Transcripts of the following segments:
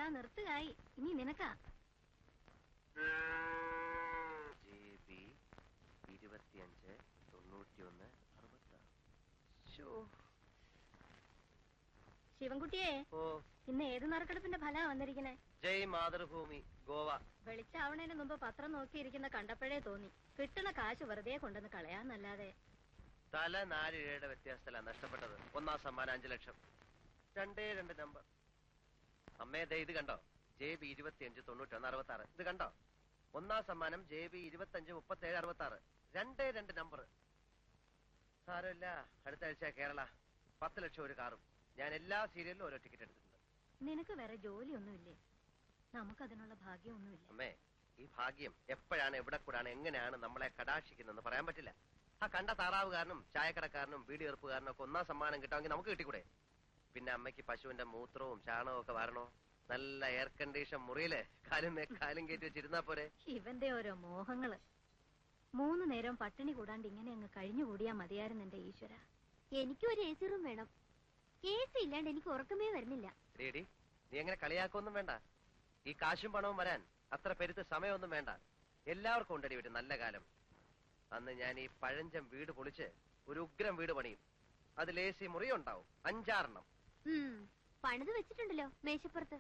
ഇതാ നിർത്തുകയായി. ഇനി നിനക്കാ. JB 25 91 66. ശിവൻകുട്ടിയെ, ഇന്ന് ഏത് നറുക്കെടുപ്പിന്റെ ഫലാ വന്നിരിക്കണേ? ജയ് മാതൃഭൂമി ഗോവ. വെളിച്ചാവണേന് മുമ്പ് പത്രം നോക്കിയിരിക്കുന്ന കണ്ടപ്പോഴേ തോന്നി കിട്ടുന്ന കാശ് വെറുതെ കൊണ്ടുവന്ന് കളയാന്നല്ലാതെ. തല 4 രൂപയുടെ വ്യത്യാസത്തിലാണ് നഷ്ടപ്പെട്ടത്. ഒന്നാം സമ്മാനം 5 ലക്ഷം. 2 നമ്പർ. അമ്മേ ദേ ഇത് കണ്ടോ? JB 25 91 66. ഇത് കണ്ടോ? ഒന്നാം സമ്മാനം JB 25 37 66. 2 നമ്പർ. സാരമില്ല, അടുത്ത ആഴ്ച കേരള. 10 ലക്ഷം ഒരു കാറും. ഞാൻ എല്ലാ സീരിയലിലും ഓരോ ടിക്കറ്റ് എടുത്തിട്ടുണ്ട്. നിനക്ക് വേറെ ജോലിയൊന്നുമില്ലേ? നമുക്കതിനുള്ള ഭാഗ്യമൊന്നുമില്ല. അമ്മേ, ഈ ഭാഗ്യം എപ്പോഴാണ്, എവിടെ കൂടാണ്, എങ്ങനെയാണ് നമ്മളെ കടാക്ഷിക്കുന്നതെന്ന് പറയാൻ പറ്റില്ല. ആ കണ്ട താറാവുകാരനും ചായക്കടക്കാരനും വീടിയെറുപ്പുകാരനും ഒക്കെ ഒന്നാം സമ്മാനം കിട്ടാമെങ്കിൽ നമുക്ക് കിട്ടിക്കൂടെ? പിന്നെ അമ്മയ്ക്ക് പശുവിന്റെ മൂത്രവും ചാണകവും ഒക്കെ വരണോ? നല്ല എയർ കണ്ടീഷൻ മുറിയില് കാലും കയറ്റി വെച്ചിരുന്നാ പോരെ? ഇവന്റെ ഓരോ മോഹങ്ങള്. 3 നേരം പട്ടിണി കൂടാണ്ട് ഇങ്ങനെ അങ്ങ് കഴിഞ്ഞുകൂടിയാ മതിയായിരുന്നു എന്റെ ഈശ്വര. എനിക്കും ഒരു AC റൂം വേണം. AC ഇല്ലാണ്ട് എനിക്ക് ഉറക്കമേ വരുന്നില്ല. നീ എങ്ങനെ കളിയാക്കൊന്നും വേണ്ട. ഈ കാശും പണവും വരാൻ അത്ര പെരുത്ത് സമയമൊന്നും വേണ്ട. എല്ലാവർക്കും ഉണ്ടടി ഒരു നല്ല കാലം. അന്ന് ഞാൻ ഈ പഴഞ്ചം വീട് പൊളിച്ച് ഒരു ഉഗ്രം വീട് പണിയും. അതിൽ AC മുറി ഉണ്ടാവും, 5-6 പണിത് വെച്ചിട്ടുണ്ടല്ലോ മേശപ്പുറത്ത്.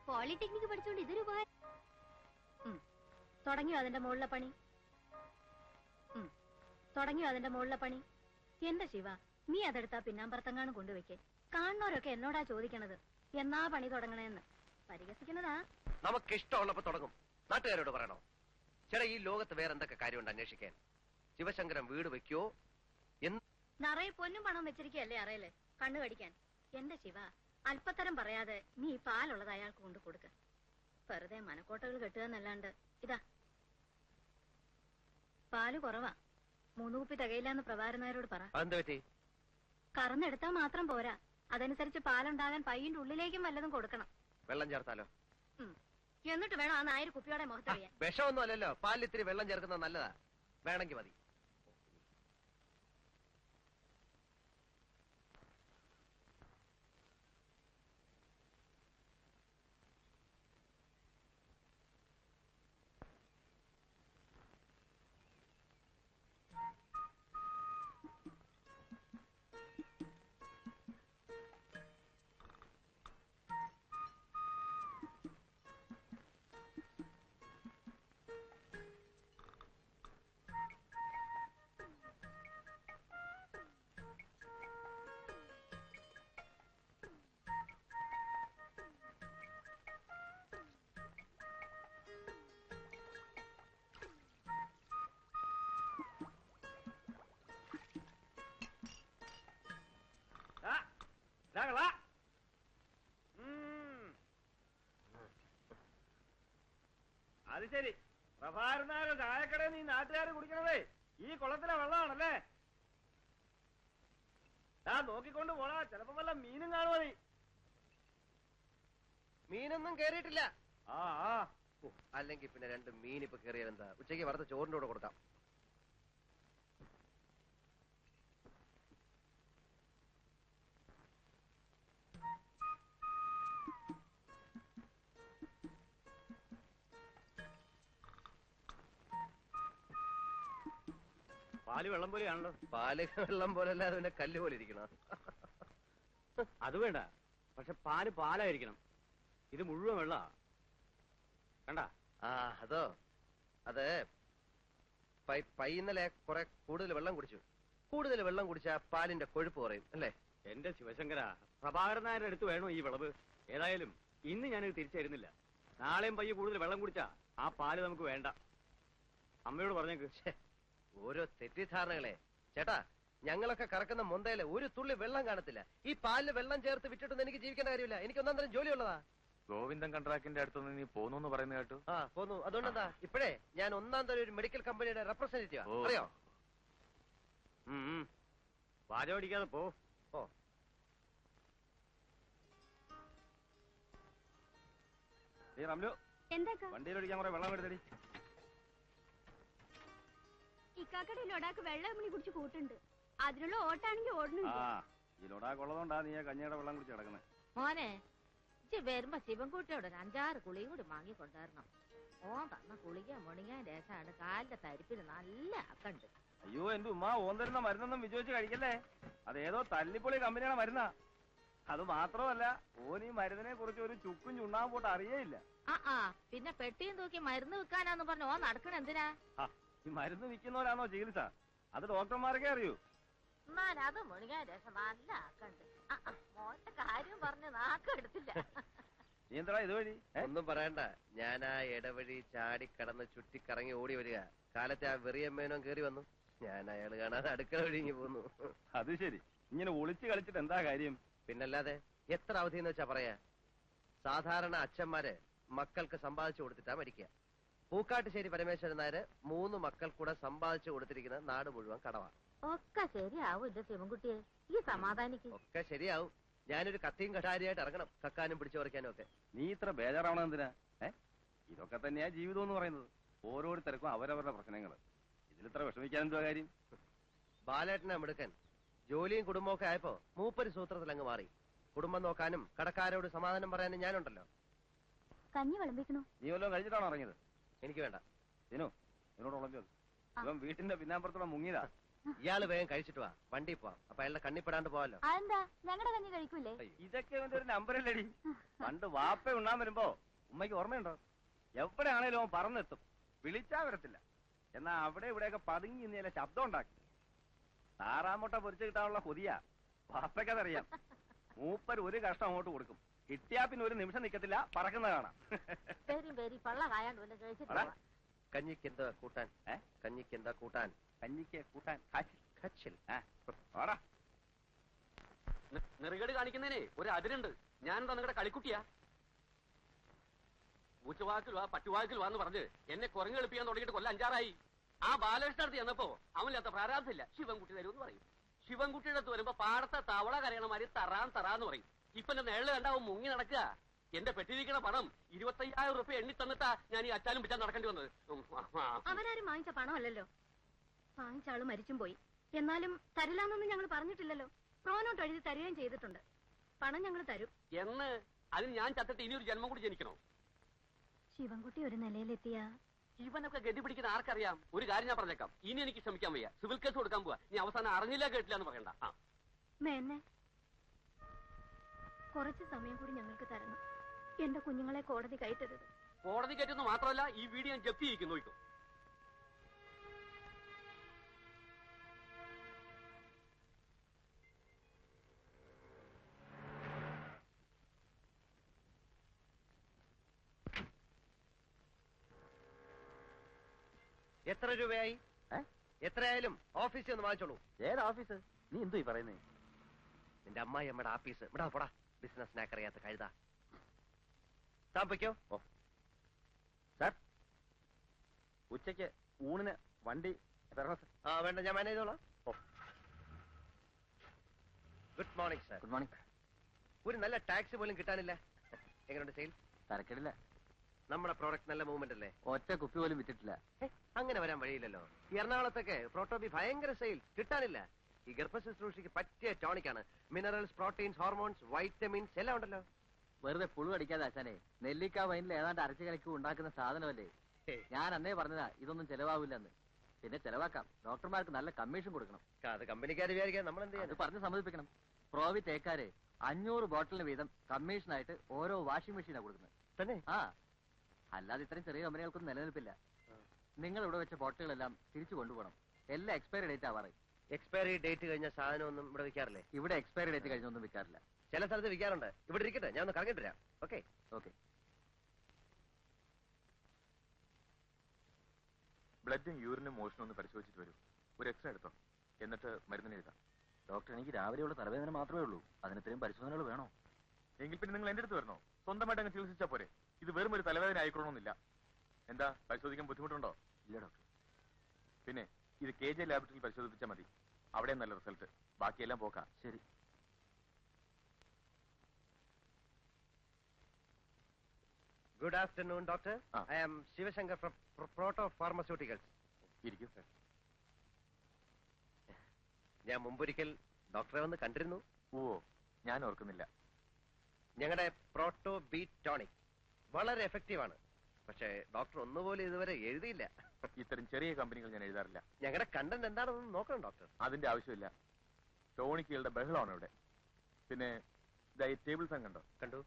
പോളിടെക്നിക്ക് പഠിച്ചോണ്ട് ഇതൊരു ഉപകാരം. തുടങ്ങിയോ അതിന്റെ മുകളിലെ പണി? തുടങ്ങിയോ അതിന്റെ മുകളിലെ പണി? എന്റെ ശിവ, നീ അതെടുത്താ പിന്നാമ്പറത്തങ്ങാണ് കൊണ്ടുവയ്ക്കേ. കാണുന്നവരൊക്കെ എന്നോടാ ചോദിക്കണത് എന്നാ പണി തുടങ്ങണേന്ന്. പരിഹസിക്കുന്നതാ. നമുക്ക് ഇഷ്ടമുള്ളപ്പോ തുടങ്ങും. നാട്ടുകാരോട് പറയണോ? ചേട്ടാ, ഈ ലോകത്ത് വേറെ എന്തൊക്കെ കാര്യമുണ്ട് അന്വേഷിക്കാൻ? ശിവശങ്കരൻ വീട് വെക്കോ? നിറയെ പൊന്നും പണം വെച്ചിരിക്കല്ലേ അറയില് കണ്ണു കടിക്കാൻ. എന്റെ ശിവ, അല്പത്തരം പറയാതെ നീ ഈ പാലുള്ളത് അയാൾക്ക് കൊണ്ട് കൊടുക്ക. വെറുതെ മനക്കോട്ടകൾ കെട്ടുക എന്നല്ലാണ്ട്. ഇതാ പാല് കുറവാ, 3 കുപ്പി തികയില്ലാന്ന് പ്രഭാരനായരോട് പറ. കറന്നെടുത്താ മാത്രം പോരാ, അതനുസരിച്ച് പാലുണ്ടാകാൻ പയ്യന്റെ ഉള്ളിലേക്കും വല്ലതും കൊടുക്കണം. വെള്ളം ചേർത്താലോ? എന്നിട്ട് വേണം ആ 1000 കുപ്പിയോടെ മുഖത്തറിയാൻ. വിഷമൊന്നും അല്ലല്ലോ, പാലിൽ ഇത്തിരി വെള്ളം ചേർക്കുന്നത് നല്ലതാ. വേണമെങ്കിൽ മതി. അത് ശരി, പ്രഭാകരനായ ചായക്കടയിൽ നീ നാട്ടുകാര് കുടിക്കണതേ ഈ കുളത്തിലെ വെള്ളമാണല്ലേ? നോക്കിക്കൊണ്ട് പോടാ, ചിലപ്പോ വല്ല മീനും കാണുമോ? നീ മീനൊന്നും കേറിയിട്ടില്ല. ആ അല്ലെങ്കിൽ പിന്നെ 2 മീൻ ഇപ്പൊ കയറിയാലെന്താ? ഉച്ചയ്ക്ക് വറുത്ത ചോറിന്റെ കൂടെ കൊടുക്കാം. പാല് വെള്ളം പോലെയാണല്ലോ. പാല് വെള്ളം പോലല്ല, അതിന്റെ കല്ല് പോലെ ഇരിക്കണം. അത് വേണ്ട, പക്ഷെ പാല് പാലായിരിക്കണം. ഇത് മുഴുവൻ വെള്ള വേണ്ട. അതോ, അത് ഇന്നലെ കുറെ കൂടുതൽ വെള്ളം കുടിച്ചു. കൂടുതൽ വെള്ളം കുടിച്ചാ പാലിന്റെ കൊഴുപ്പ് കുറയും അല്ലേ? എന്റെ ശിവശങ്കര, പ്രഭാകരൻ നായരുടെ അടുത്ത് വേണോ ഈ വിളവ്? ഏതായാലും ഇന്ന് ഞാനിത് തിരിച്ചരുന്നില്ല. നാളെയും പയ്യെ കൂടുതൽ വെള്ളം കുടിച്ചാ ആ പാല് നമുക്ക് വേണ്ട. അമ്മയോട് പറഞ്ഞേക്ക്. ഓരോ തെറ്റിദ്ധാരണകളെ ചേട്ടാ. ഞങ്ങളൊക്കെ കറക്കുന്ന മൊന്തയില് ഒരു തുള്ളി വെള്ളം കാണത്തില്ല. ഈ പാലില് വെള്ളം ചേർത്ത് വിട്ടിട്ടൊന്നും എനിക്ക് ജീവിക്കേണ്ട കാര്യമില്ല. എനിക്ക് ഒന്നാം തരം ജോലിയുള്ളതാ. ഗോവിന്ദൻ കൺട്രാക്ടിന്റെ അടുത്തൊന്ന് നീ പോന്നു പറയുന്ന കേട്ടു. പോന്നു. അതുകൊണ്ടെന്താ, ഇപ്പോഴേ ഞാൻ ഒന്നാം തരം ഒരു മെഡിക്കൽ കമ്പനിയുടെ റെപ്രസെന്റേറ്റീവാ. അറിയോ? വാചോടിക്കാതെ പോ. റംലു, എന്താക്കാ വണ്ടിയിലൊഴിക്കാൻ കുറെ വെള്ളം എടുത്തടി. ഇക്കാക്കടെ ലൊടാക്ക് വെള്ളം മണി കുടിച്ച് കൂട്ടുണ്ട്. അതിനുള്ള ഓട്ടാണെങ്കിൽ ഓടുന്നുണ്ട്. ഈ ലൊടാക്കുള്ളതുകൊണ്ടാ നീ കഞ്ഞിയുടെ വെള്ളം കുടിച്ച് കിടക്കുന്നത്. മോനെ ഇജ്ജ് വരുമ്പോ ശിവൻകുട്ടിയോട് ഒരു 5-6 കുളിയും കൂടി വാങ്ങിക്കൊണ്ടുവരണം. ഓൻ തന്ന കുളിക്കാൻ മുണിങ്ങാൻ രസമാണ്. കാലിന്റെ തരിപ്പിന് നല്ല അക്കണ്ട്. അയ്യോ എന്റെ ഉമ്മ, ഓൻ തരുന്ന മരുന്നൊന്നും വിജയിച്ച് കഴിക്കല്ലേ. അതേതോ തല്ലിപ്പൊളി കമ്പനിയാണ് മരുന്നാ. അത് മാത്രമല്ല, ഓൻ ഈ മരുന്നിനെ കുറിച്ച് ഒരു ചുക്കും ചുണ്ണാൻ പോട്ട് അറിയേയില്ല. പിന്നെ പെട്ടിയും തൂക്കി മരുന്ന് വിൽക്കാനാന്ന് പറഞ്ഞു ഓൻ നടക്കണ എന്തിനാ? ഈ മരുന്ന് വിൽക്കുന്നവരാണോ ചികിത്സ? അത് ഡോക്ടർമാർക്കേ അറിയൂ. എന്നാൽ അത് മുണിങ്ങാൻ രസം നല്ല അക്കണ്ട്. മോന്റെ കാര്യം പറഞ്ഞ് നാക്കെടുത്തില്ല. നീ എന്താ ഇതുവഴി? ഒന്നും പറയണ്ട, ഞാൻ ആ ഇടവഴി ചാടിക്കടന്ന് ചുറ്റിക്കറങ്ങി ഓടി വരിക. കാലത്തെ ആ വെറിയമ്മേനോൻ കേറി വന്നു. ഞാൻ അയാൾ കാണാതെ അടുക്കള ഒഴുങ്ങി പോന്നു. അത് ശരി, ഇങ്ങനെ ഒളിച്ചു കളിച്ചിട്ട് എന്താ കാര്യം? പിന്നല്ലാതെ എത്ര അവധി എന്ന് വെച്ചാ പറയാ. സാധാരണ അച്ഛന്മാര് മക്കൾക്ക് സമ്പാദിച്ചു കൊടുത്തിട്ടാ മരിക്കുക. പൂക്കാട്ടുശ്ശേരി പരമേശ്വരൻ നായര് 3 മക്കൾ കൂടെ സമ്പാദിച്ചു കൊടുത്തിരിക്കുന്ന നാട് മുഴുവൻ കടവാ. ഒക്കെ ശരിയാവും എന്റെ ശിവൻകുട്ടിയെ, ഈ സമാധാനിക്ക്. ഒക്കെ ശരിയാവും. ഞാനൊരു കത്തിയും കഠാരിയായിട്ട് ഇറങ്ങണം, കക്കാനും പിടിച്ചു പറിക്കാനും ഒക്കെ. നീ ഇത്ര ബേജാറാവണം എന്തിനാ? ഇതൊക്കെ തന്നെയാ ജീവിതം എന്ന് പറയുന്നത്. ഓരോരുത്തർക്കും അവരവരുടെ പ്രശ്നങ്ങൾ. ഇതിലിത്ര വിഷമിക്കാൻ എന്തോ കാര്യം? ബാലേട്ടനെ മിടുക്കൻ. ജോലിയും കുടുംബവും ഒക്കെ ആയപ്പോ മൂപ്പര് സൂത്രത്തിൽ അങ്ങ് മാറി. കുടുംബം നോക്കാനും കടക്കാരോട് സമാധാനം പറയാനും ഞാനുണ്ടല്ലോ. കഞ്ഞി വിളമ്പിക്കണു. നീ വല്ലതും കഴിച്ചിട്ടാണോ ഇറങ്ങിയത്? എനിക്ക് വേണ്ട. എന്നോട് ഉളമ്പോ ഇവൻ വീട്ടിന്റെ പിന്നാമ്പുറത്തോടെ മുങ്ങിയതാ. ഇയാള് വേഗം കഴിച്ചിട്ട് വാ, വണ്ടി പോവാം. അപ്പൊ അയാളുടെ കണ്ണിപ്പെടാണ്ട് പോവാലോ. അതെന്താ, ഞങ്ങളുടെ കഞ്ഞി കഴിക്കൂലേ? ഇതൊക്കെ ഇവന്റെ ഒരു നമ്പറല്ലേടി. പണ്ട് വാപ്പ ഉണ്ണാൻ വരുമ്പോ ഉമ്മയ്ക്ക് ഓർമ്മയുണ്ടോ? എവിടെയാണേലും അവൻ പറന്നെത്തും. വിളിച്ചാ വരത്തില്ല. എന്നാ അവിടെ ഇവിടെയൊക്കെ പതുങ്ങി ഇന്നലെ ശബ്ദം ഉണ്ടാക്കി. താറാമുട്ട പൊരിച്ചു കിട്ടാനുള്ള കൊതിയാ. വാപ്പയ്ക്കതറിയാം. മൂപ്പര് ഒരു കഷ്ടം അങ്ങോട്ട് കൊടുക്കും. കിട്ടിയാ പിന്നെ ഒരു നിമിഷം നിക്കത്തില്ല, പറക്കുന്ന കാണാം. പള്ള കായാണ്ട് വല്ല കഴിച്ചിട്ട് കഞ്ഞിക്ക് എന്താ കൂട്ടാൻ? കഞ്ഞിക്ക് എന്താ കൂട്ടാൻ? കഞ്ഞിക്ക് കൂട്ടാൻ കച്ചിൽ. നെറുകേട് കാണിക്കുന്നതിന് ഒരു അതിരുണ്ട്. ഞാനെന്താ നിങ്ങളുടെ കളിക്കുട്ടിയാ? പൂച്ചവാക്കിൽ വാ പട്ടുവാക്കിൽ വാന്ന് പറഞ്ഞ് എന്നെ കുരങ്ങ് എളുപ്പിക്കാൻ തുടങ്ങിയിട്ട് കൊല്ലം 5-6 ആ ബാലകൃഷ്ണടുത്ത് ചെന്നപ്പോ അവനില്ലാത്ത പ്രാരാബ്ധമില്ല. ശിവൻകുട്ടി തരുമെന്ന് പറയും. ശിവൻകുട്ടിയുടെ അടുത്ത് വരുമ്പോ പാടത്തെ തവള കരയണമാതിരി തറാന്ന് പറയും. ഇപ്പൊ എന്റെ നേളില് കണ്ടാവും മുങ്ങി നടക്കുക. എന്റെ പെട്ടിരിക്കണ പണം 25,000 രൂപ എണ്ണി തന്നിട്ടാ ഞാൻ ഈ അച്ചാലും പിച്ചാൻ നടക്കേണ്ടി വന്നത്. അവരാരും വാങ്ങിച്ച പണമല്ലല്ലോ. വാങ്ങിച്ച ആള് മരിച്ചും പോയി. എന്നാലും തരില്ലാന്നൊന്നും ഞങ്ങൾ പറഞ്ഞിട്ടില്ലല്ലോ. പ്രോനോട്ട് എഴുതി തരികയും ചെയ്തിട്ടുണ്ട്. പണം ഞങ്ങൾ തരും എന്ന്. അതിന് ഞാൻ ചത്തിട്ട് ഇനിയൊരു ജന്മം കൂടി ജനിക്കണോ? ശിവൻകുട്ടി ഒരു നിലയിലെത്തിയ ഇവനൊക്കെ ഗതി പിടിക്കുന്ന ആർക്കറിയാം? ഒരു കാര്യം ഞാൻ പറഞ്ഞേക്കാം, ഇനി എനിക്ക് ശ്രമിക്കാൻ വയ്യ. സിവിൽ കേസ് കൊടുക്കാൻ പോവാ. നീ അവസാനം അറിഞ്ഞില്ല കേട്ടില്ല എന്ന് പറയണ്ട. മേന്നെ കുറച്ച് സമയം കൂടി ഞങ്ങൾക്ക് തരണം. എന്റെ കുഞ്ഞുങ്ങളെ കോടതി കയറ്റരുത്. കോടതി കയറ്റുന്നു മാത്രമല്ല, ഈ വീഡിയോ ഞാൻ ജപ്തി ചെയ്യിക്കും. നോക്കൂ. എത്ര രൂപയായി? എത്രയായാലും ഓഫീസിൽ ഒന്ന് വാങ്ങിച്ചോളൂ. ഏത് ഓഫീസ്? നീ എന്തോ ഈ പറയുന്നേ? നിന്റെ അമ്മായി അമ്മയുടെ ആഫീസ്. ഇവിടെ പോടാ, ബിസിനസ് നാക്കറിയാത്ത കഴുതാ. താമസിക്കോ? സാർ, ഉച്ചയ്ക്ക് ഊണിന് വണ്ടി വേണ്ട, ഞാൻ മാനേജ് ചെയ്തോളാം. Good morning sir. Good morning. ഒരു നല്ല ടാക്സി പോലും കിട്ടാനില്ല. എങ്ങനെയുണ്ട് സെയിൽ? തരക്കേടില്ല. നമ്മുടെ പ്രോഡക്റ്റ് നല്ല മൂവ്മെന്റ് അല്ലേ? ഒറ്റ കുപ്പി പോലും വിറ്റിട്ടില്ല. അങ്ങനെ വരാൻ വഴിയില്ലല്ലോ. ഈ എറണാകുളത്തൊക്കെ പ്രോട്ടോബി ഭയങ്കര സെയിൽ, കിട്ടാനില്ല. ഈ ഗർഭശുശ്രൂഷയ്ക്ക് പറ്റിയ ടോണിക്കാണ്. മിനറൽസ്, പ്രോട്ടീൻസ്, ഹോർമോൺസ്, വൈറ്റമിൻസ് എല്ലാം ഉണ്ടല്ലോ. വെറുതെ പുളു അടിക്കാതെ ആശാനെ, നെല്ലിക്ക വൈനിൽ ഏതാണ്ട് അരച്ചു കലക്കി ഉണ്ടാക്കുന്ന സാധനമല്ലേ. ഞാൻ അന്നേ പറഞ്ഞതാ ഇതൊന്നും ചെലവാവില്ലെന്ന്. പിന്നെ ചെലവാക്കാം. ഡോക്ടർമാർക്ക് നല്ല കമ്മീഷൻ കൊടുക്കണം. അത് കമ്പനിക്കാർ വിചാരിക്കാൻ നമ്മൾ എന്ത് അത് ചെയ്യാൻ? പറഞ്ഞ് സമ്മതിപ്പിക്കണം. പ്രോവി തേക്കാര് 500 ബോട്ടിലിന് വീതം കമ്മീഷനായിട്ട് ഓരോ വാഷിംഗ് മെഷീനാണ് കൊടുക്കുന്നത്. തന്നെ? അല്ലാതെ ഇത്രയും ചെറിയ കമ്പനികൾക്കൊന്നും നിലനിൽപ്പില്ല. നിങ്ങൾ ഇവിടെ വെച്ച ബോട്ടിലുകളെല്ലാം തിരിച്ചു കൊണ്ടുപോകണം. എല്ലാം എക്സ്പയറി ഡേറ്റ് ആവാറ്. എക്സ്പയറി ഡേറ്റ് കഴിഞ്ഞ സാധനം ഒന്നും ഇവിടെ വിൽക്കാറില്ലേ? ഇവിടെ എക്സ്പയറി ഡേറ്റ് കഴിഞ്ഞൊന്നും വിൽക്കാറില്ല. ചില സ്ഥലത്ത് വിൽക്കാറുണ്ട്. ഇവിടെ ഇരിക്കട്ടെ, ഞാൻ ഒന്ന് കറങ്ങിട്ട് വരാം. Okay okay. ബ്ലഡും യൂറിനും മോഷനും ഒന്ന് പരിശോധിച്ചിട്ട് വരൂ. ഒരു എക്സ്റേ എടുത്തോ, എന്നിട്ട് മരുന്നിന് എഴുതാം. ഡോക്ടർ, എനിക്ക് രാവിലെയുള്ള തലവേദന മാത്രമേ ഉള്ളൂ. അതിന് ഇത്രയും പരിശോധനകൾ വേണോ? എങ്കിൽ പിന്നെ നിങ്ങൾ എന്റെ അടുത്ത് വരണോ? സ്വന്തമായിട്ട് അങ്ങ് ചികിത്സിച്ചാ പോരെ. ഇത് വെറും ഒരു തലവേദന ആയിക്കൊള്ളണമെന്നില്ല. എന്താ, പരിശോധിക്കാൻ ബുദ്ധിമുട്ടുണ്ടോ? ഇല്ല ഡോക്ടർ. പിന്നെ ഇത് KJ ലാബറട്ടറിയിൽ പരിശോധിച്ചാൽ മതി. അവിടെ നല്ല റിസൾട്ട്. ബാക്കിയെല്ലാം പോക്കാം. ശരി. Good afternoon doctor. ആ. I am Shivashankar from Proto pharmaceuticals. ഇരിക്കും. ഞാൻ മുമ്പൊരിക്കൽ ഡോക്ടറെ വന്ന് കണ്ടിരുന്നു. ഓ, ഞാൻ ഓർക്കുന്നില്ല. ഞങ്ങളുടെ പ്രോട്ടോ ബീറ്റ് ടോണിക് വളരെ എഫക്റ്റീവ് ആണ്. പക്ഷേ ഡോക്ടർ ഒന്നുപോലെ ഇതുവരെ എഴുതിയില്ല. ഇത്തരം ചെറിയ കമ്പനികൾ ഞാൻ എഴുതാറില്ല. ഞങ്ങളുടെ കണ്ടന്റ് എന്താണെന്ന് നോക്കണം ഡോക്ടർ. അതിന്റെ ആവശ്യമില്ല. ടോണിക്കുകളുടെ ബഹളമാണ് ഇവിടെ. പിന്നെ ഈ ടേബിൾ ഫാൻ കണ്ടോ? കണ്ടു.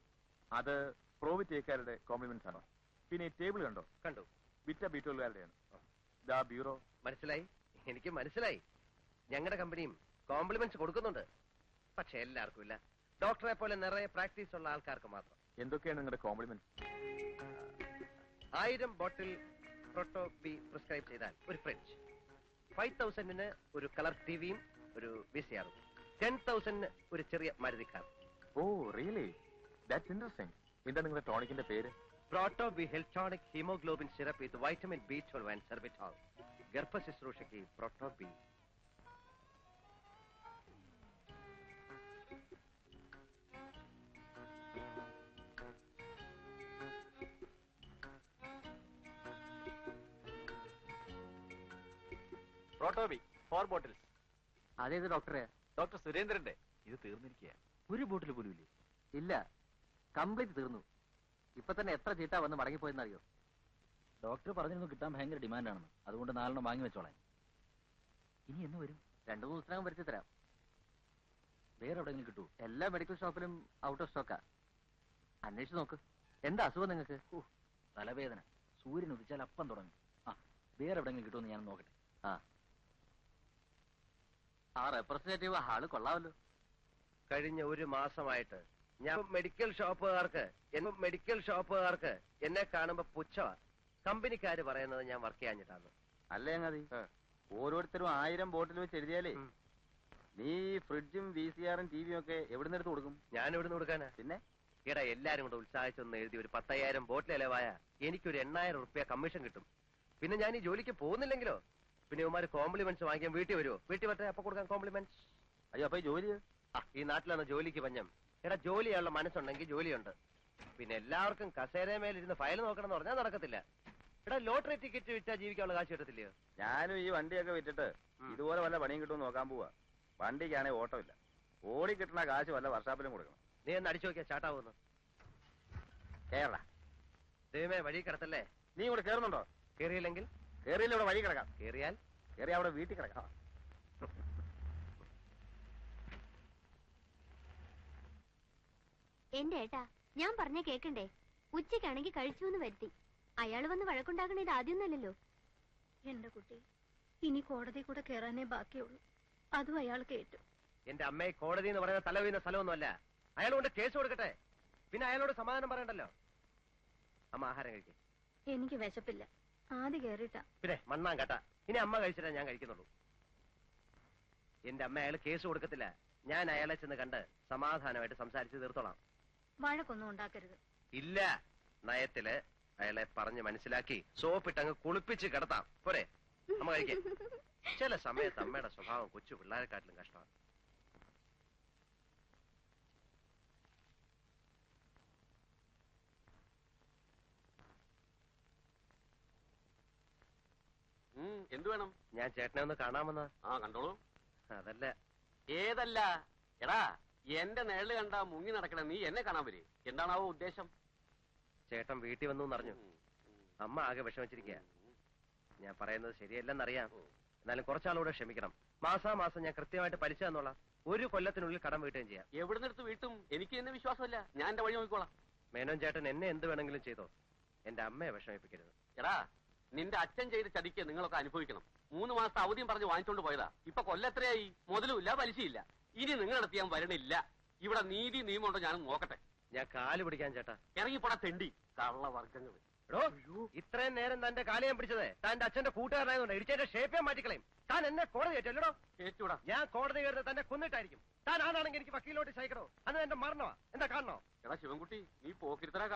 അത് പ്രോവിറ്റേക്കാരുടെ കോംപ്ലിമെന്റ്സ് ആണോ? പിന്നെ ഈ ടേബിൾ കണ്ടോ? കണ്ടു. വിറ്റ ബീറ്റോളുകാരുടെയാണ്. ദാ ബ്യൂറോ. മനസ്സിലായി, എനിക്ക് മനസ്സിലായി. ഞങ്ങളുടെ കമ്പനിയും കോംപ്ലിമെന്റ്സ് കൊടുക്കുന്നുണ്ട്. പക്ഷെ എല്ലാവർക്കും ഇല്ല. ഡോക്ടറെ പോലെ നിറയെ പ്രാക്ടീസ് ഉള്ള ആൾക്കാർക്ക് മാത്രം. എന്തൊക്കെയാണ് നിങ്ങളുടെ compliments? 1000 bottle Proto B prescribe ചെയ്താൽ ഒരു ഫ്രിഡ്ജ്, 5000 ഒരു കളർ ടിവിയും ഒരു VCRും, 10,000 ഒരു ചെറിയ Maruti car. Oh really, that's interesting. എന്താ നിങ്ങളുടെ ടോണിക്കിന്റെ പേര്? Proto B Heltonic haemoglobin syrup with vitamin B12 and sorbitol. ഗർഭ ശുശ്രൂഷയ്ക്ക് പ്രോട്ടോ ബി. പ്രോട്ടോബി 4 ബോട്ടിൽസ്. അതേത് ഡോക്ടറെ? ഡോക്ടർ സുരേന്ദ്രന്റെ. ഇത് തീർന്നിരിക്കുക. ഒരു ബോട്ടിൽ പോലും ഇല്ലേ? ഇല്ല, കംപ്ലീറ്റ് തീർന്നു. ഇപ്പൊ തന്നെ എത്ര ചീട്ടാ വന്ന് മടങ്ങിപ്പോയെന്നറിയോ? ഡോക്ടർ പറഞ്ഞിരുന്നു കിട്ടാൻ ഭയങ്കര ഡിമാൻഡാണെന്ന്. അതുകൊണ്ട് 4 വാങ്ങി വെച്ചോളാം. ഇനി എന്ന് വരും? 2-3 ദിവസത്തിനകം വരുത്തി തരാം. വേറെ എവിടെയെങ്കിലും കിട്ടുമോ? എല്ലാ മെഡിക്കൽ ഷോപ്പിലും ഔട്ട് ഓഫ് സ്റ്റോക്കാ. അന്വേഷിച്ച് നോക്ക്. എന്താ അസുഖം നിങ്ങൾക്ക്? തലവേദന. സൂര്യൻ ഉദിച്ചാൽ അപ്പം തുടങ്ങും. വേറെ എവിടെയെങ്കിലും കിട്ടുമെന്ന് ഞാൻ നോക്കട്ടെ. ആ റെപ്രസെന്റേറ്റീവ് ആള് കൊള്ളാമല്ലോ. കഴിഞ്ഞ ഒരു മാസമായിട്ട് ഞാൻ മെഡിക്കൽ ഷോപ്പുകാർക്ക് എന്നെ കാണുമ്പോ പുച്ഛമാ. കമ്പനിക്കാര് പറയുന്നത് ഞാൻ വർക്ക് ചെയ്യാഞ്ഞിട്ടാണ്. അല്ലേ അങ്ങതി ഓരോരുത്തരും 1000 ബോട്ടിൽ വെച്ച് എഴുതിയാലേ നീ ഫ്രിഡ്ജും VCRും ടിവിയും ഒക്കെ എവിടുന്ന് എടുത്ത് കൊടുക്കും? ഞാൻ എവിടുന്ന് കൊടുക്കാനാ? പിന്നെ ഈടാ എല്ലാരും കൂടെ ഉത്സാഹിച്ചൊന്ന് എഴുതി ഒരു 10,000 ബോട്ടിൽ ഇലവായ എനിക്കൊരു 8,000 റുപ്യ കമ്മീഷൻ കിട്ടും. പിന്നെ ഞാൻ ഈ ജോലിക്ക് പോകുന്നില്ലെങ്കിലോ? പിന്നെ ഇവന്മാര് കോംപ്ലിമെന്റ്സ് വാങ്ങിക്കാൻ വീട്ടിൽ വരുമോ? വീട്ടിൽ വരട്ടെ, അപ്പൊ കൊടുക്കാൻ കോംപ്ലിമെന്റ്സ്. അയ്യോ, അപ്പൊ ഈ ജോലി ഈ നാട്ടിലാണ് ജോലിക്ക് പഞ്ഞം. എടാ ജോലി ചെയ്യാനുള്ള മനസ്സുണ്ടെങ്കിൽ ജോലിയുണ്ട്. പിന്നെ എല്ലാവർക്കും കസേരമേലിരുന്ന് ഫയൽ നോക്കണം എന്ന് പറഞ്ഞാൽ നടക്കത്തില്ല. എടാ ലോട്ടറി ടിക്കറ്റ് വിറ്റാ ജീവിക്കാനുള്ള കാശ് കിട്ടത്തില്ലയോ? ഞാനും ഈ വണ്ടിയൊക്കെ വിറ്റിട്ട് ഇതുപോലെ വല്ല പണിയും കിട്ടുമെന്ന് നോക്കാൻ പോവാ. വണ്ടിക്കാണെങ്കിൽ ഓട്ടമില്ല. ഓടി കിട്ടുന്ന കാശ് വല്ല വർഷാപ്പിലും കൊടുക്കണം. നീ ഒന്ന് അടിച്ചു നോക്കിയാ ചാട്ടാവുന്നു. കേരള ദൈവമേ, വഴി കിടത്തല്ലേ. നീ ഇവിടെ കേറുന്നുണ്ടോ? കേറിയില്ലെങ്കിൽ? കേറിയില്ല, ഇവിടെ വഴി കിടക്കാം. കേറിയാൽ? കേറി അവിടെ വീട്ടിൽ കിടക്കാം. എന്റെ ഏട്ടാ, ഞാൻ പറഞ്ഞ കേക്കണ്ടേ? ഉച്ചയ്ക്കാണെങ്കിൽ കഴിച്ചു എന്ന് വരുത്തി. അയാൾ വന്ന് വഴക്കുണ്ടാക്കണ ഇത് ആദ്യമൊന്നല്ലല്ലോ. എന്റെ കുട്ടി, ഇനി കോടതി കൂടെ കയറാനേ ബാക്കിയുള്ളൂ. അതും അയാൾ കേട്ടു. എന്റെ അമ്മയെ കോടതി എന്ന് പറയുന്ന തല വീഴുന്ന സ്ഥലമൊന്നുമല്ല. അയാൾ കൊണ്ട് കേസ് കൊടുക്കട്ടെ. പിന്നെ അയാളോട് സമാധാനം പറയണ്ടല്ലോ. അമ്മ ആഹാരം കഴിക്കേ. എനിക്ക് വിശപ്പില്ല. ആദ്യം കേറിട്ടാ. പിന്നെ മണ്ണാൻ കേട്ടാ. ഇനി അമ്മ കഴിച്ചിട്ടേ ഞാൻ കഴിക്കുന്നുള്ളൂ. എന്റെ അമ്മ അയാൾ കേസ് കൊടുക്കത്തില്ല. ഞാൻ അയാളെ ചെന്ന് കണ്ട് സമാധാനമായിട്ട് സംസാരിച്ച് തീർത്തോളാം. വഴക്കൊന്നും ഉണ്ടാക്കരുത്. ഇല്ല, നയത്തില് അയാളെ പറഞ്ഞ് മനസ്സിലാക്കി സോപ്പിട്ടങ്ങ് കുളിപ്പിച്ച് കിടത്താം. പോരെ? അമ്മ കഴിക്കേ. ചില സമയത്ത് അമ്മയുടെ സ്വഭാവം കൊച്ചു പിള്ളേരെക്കാട്ടിലും കഷ്ടമാണ്. എന്ത് വേണം? ഞാൻ ചേട്ടനെ ഒന്ന് കാണാമെന്നാ. കണ്ടോളൂ. അതല്ല. ഏതല്ല? എടാ, എന്റെ നിഴല് കണ്ടാ മുങ്ങി നടക്കണ നീ എന്നെ കാണാൻ വരെ. എന്താണാവോ ഉദ്ദേശം? ചേട്ടൻ വീട്ടിൽ വന്നു എന്നറിഞ്ഞു. അമ്മ ആകെ വിഷമിച്ചിരിക്കുക. ഞാൻ പറയുന്നത് ശരിയല്ലെന്നറിയാം. എന്നാലും കുറച്ചാളൂടെ ക്ഷമിക്കണം. മാസാമാസം ഞാൻ കൃത്യമായിട്ട് പലിശ തന്നോളാം. 1 കൊല്ലത്തിനുള്ളിൽ കടം വീട്ടുകയും ചെയ്യാം. എവിടുന്നെടുത്ത് വീട്ടും? എനിക്ക് എന്നെ വിശ്വാസമില്ല. ഞാൻ എന്റെ വഴി നോക്കിക്കോളാം. മേനോൻ ചേട്ടൻ എന്നെ എന്ത് വേണമെങ്കിലും ചെയ്തോ. എന്റെ അമ്മയെ വിഷമിപ്പിക്കരുത്. എടാ, നിന്റെ അച്ഛൻ ചെയ്ത ചതിക്ക് നിങ്ങളൊക്കെ അനുഭവിക്കണം. 3 മാസത്തെ അവധിയും പറഞ്ഞ് വാങ്ങിച്ചോണ്ട് പോയതാ. ഇപ്പൊ കൊല്ലത്രയായി. മുതലുമില്ല, പലിശയില്ല. ഇനി നിങ്ങളടുത്ത് ഞാൻ വരണില്ല. ഇവിടെ നീതി നിയമമുണ്ടോ ഞാനും നോക്കട്ടെ. ഞാൻ കാല് പിടിക്കാൻ ചേട്ടാ. ഇറങ്ങിപ്പോടാ തെണ്ടി കള്ളവർഗ്ഗങ്ങൾ. എടോ, ഇത്രയും നേരം തന്റെ കാല് ഞാൻ പിടിച്ചത് തന്റെ അച്ഛന്റെ കൂട്ടുകാരനായതുകൊണ്ട് ഇടിച്ചതിന്റെ ഷേപ്പേ മാറ്റിക്കളയും. താൻ എന്നെ കോടതി കയറ്റല്ലോ. കേട്ടൂടാ. ഞാൻ കോടതി കയറുന്നത് തന്നെ കൊന്നിട്ടായിരിക്കും. താൻ ആണാണെങ്കിൽ എനിക്ക് വക്കീലോട്ട് സഹിക്കണോ? അത് എന്റെ മരണമാ. എന്താ കാണണോ? എടാ ശിവൻകുട്ടി, നീ പോക്കിരുത്തരാ